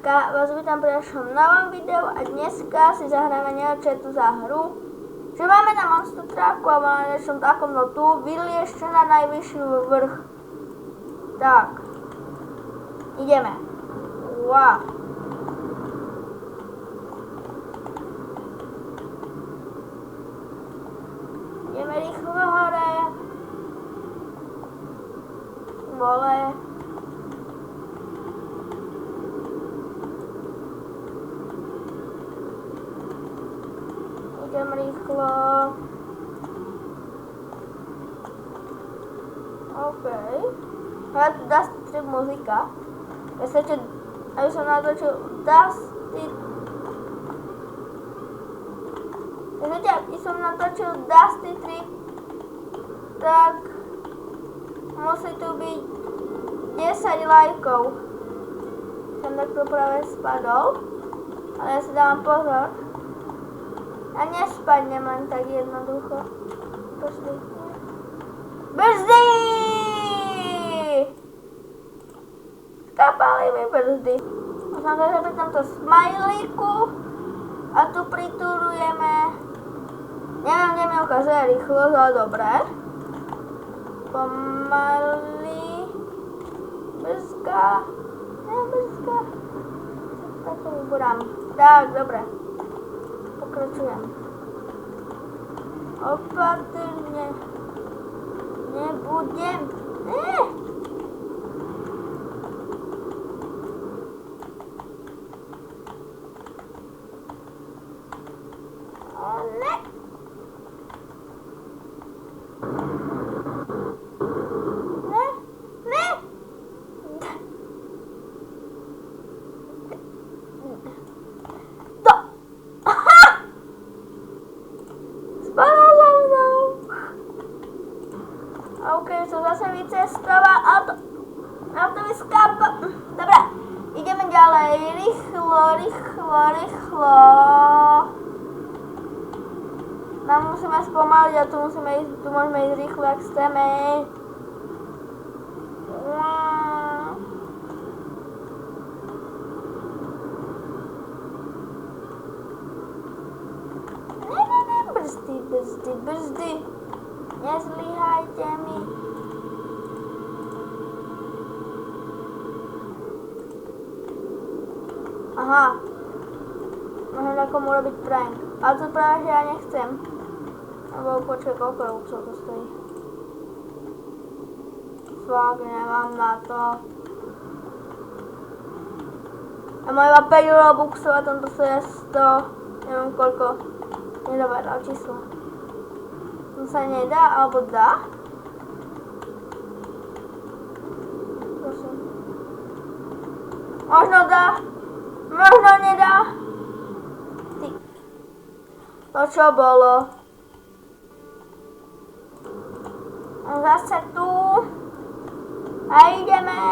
Skrátka, vás vítam pri našom novom videu a dneska si zahráme neviem tú záhru. Že máme na monster trucku alebo na niečom takomto tu, vyliešťu na najvyšší vrch. Tak. Ideme. Wow. Ideme rýchlo hore. Vole. Idem rýchlo. OK. Ale tu Dusty Trip muzika. Myslíte, aby som natočil Dusty... Myslíte, aby som natočil Dusty Trip, tak musí tu byť 10 lajkov. Som takto práve spadol, ale ja si dávam pozor. A nespadnem len tak jednoducho. Brzdy. Brzdy! Skapali mi brzdy. Musím to zabiť tamto smajlíku. A tu pritúrujeme. Neviem, kde mi ukazuje rýchlosť, ale dobré. Pomaly. Brzka. Brzka. Tak to vybúram. Tak, dobre. Pokračujem. Opatrne. Nebudem. Ne. OK, som zase vycestoval, auto mi skápa. Dobre, ideme ďalej, rýchlo. Nám musíme spomaliť a tu môžeme ísť rýchlo, ak chceme. Brzdy. Nezlyhajte mi. Aha. Môžem takomu robiť prank. Ale to práve, že ja nechcem. Lebo počkaj, koľko robuxov to stojí. Fakt, nemám na to. A mám iba 5 robuxov a tomto stojí 100. Neviem koľko. Nedovedal číslo. To sa nedá, alebo dá? Prosím. Možno dá. Možno nedá. Ty. To čo bolo? A zase tu. A ideme.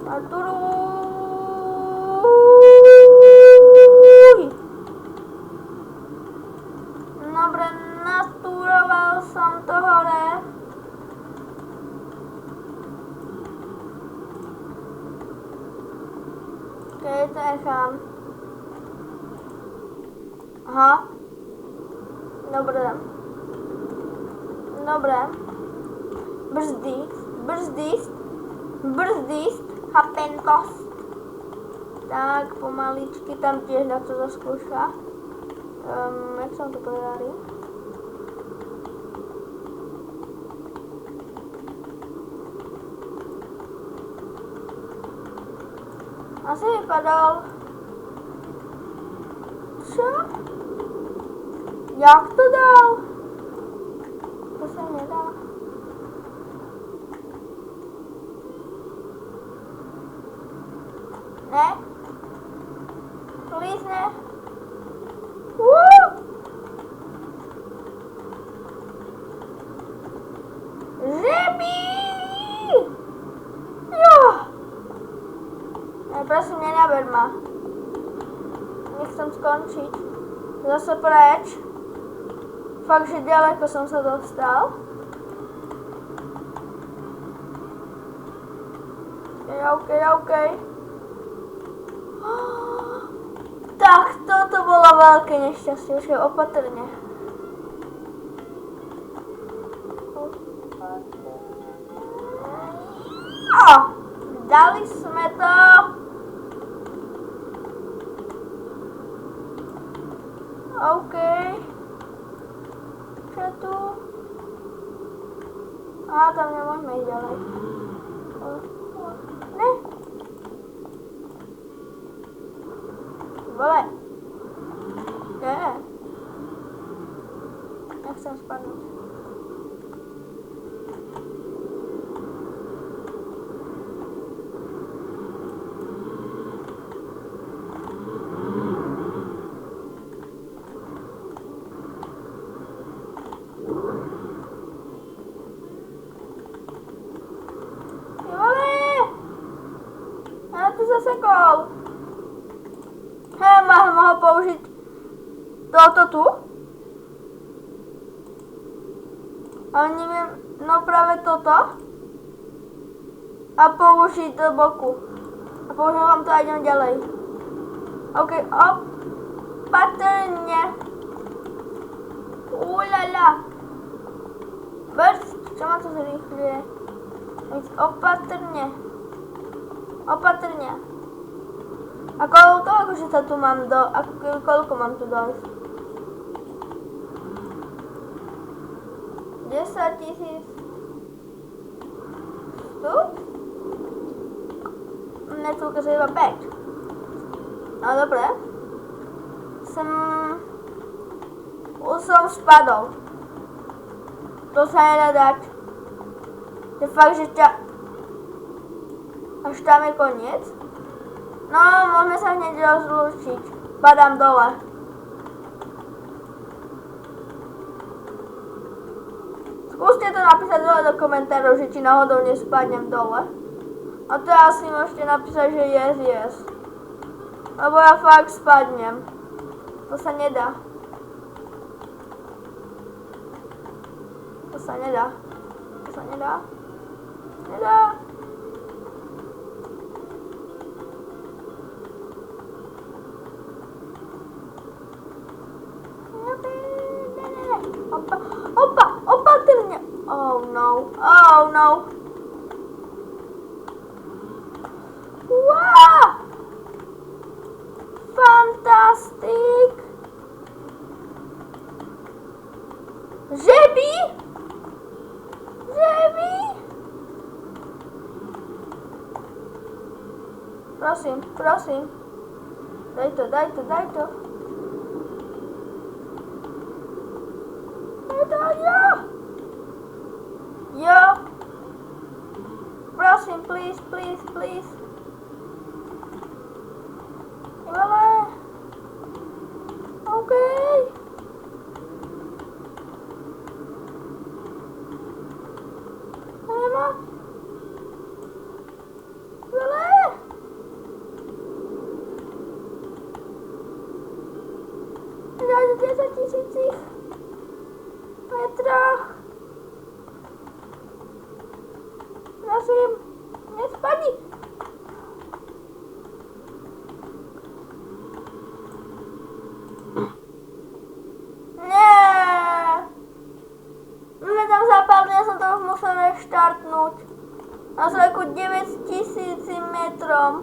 A tu. Dobre, natúroval som to hore. Keď to nechám. Aha. Dobre. Brzdy. Chapentost. Tak, pomaličky, tam tiež na to zaskúša. Jak som to povedali? Asi vypadal. Čo? Jak to dal? To sa nedá. Ne? Please ne? Prosím, nenaber ma. Nechcem skončiť. Zase preč. Fakt, že ďaleko som sa dostal. OK. veľké nešťastie, už je opatrne. Dali sme to. OK. Čo je tu? Tam nemôžeme ísť ďalej. Ne. Vole. Nie. Nechcem spadnúť. Zasekol. Mohol použiť toto tu? Ale neviem, no práve toto. A použiť do boku. A používam to a idem ďalej. OK, opatrne. Ulala. Čo ma to zrýchľuje? Opatrne. Opatrne. A koľko akože sa tu mám koľko mám tu dojsť? 10 000 stup? Mne tu ukazuje iba 5. No dobre. Už som spadol. To sa nedá dať. Je fakt, že až tam je koniec. No, môžeme sa hneď rozlúčiť. Padám dole. Skúste to napísať dole do komentárov, že či náhodou nespadnem dole. A to asi môžete napísať, že yes. Lebo ja fakt spadnem. To sa nedá. To sa nedá. Nedá. Opatrne. Oh no. Wow! Fantastic! Žeby? Prosím. Daj to. Jo. Prosím, please. Ale. OK. Nema. Ale. Na 10 000 metrách. Prosím, nespadni. Mne tam zapadne, ja som to už musel reštartnúť. Na ku 9000 metrom.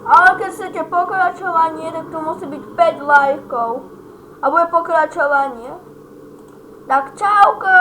Ale keď chcete pokračovanie, tak tu musí byť 5 lajkov. A bude pokračovanie. Tak čauko!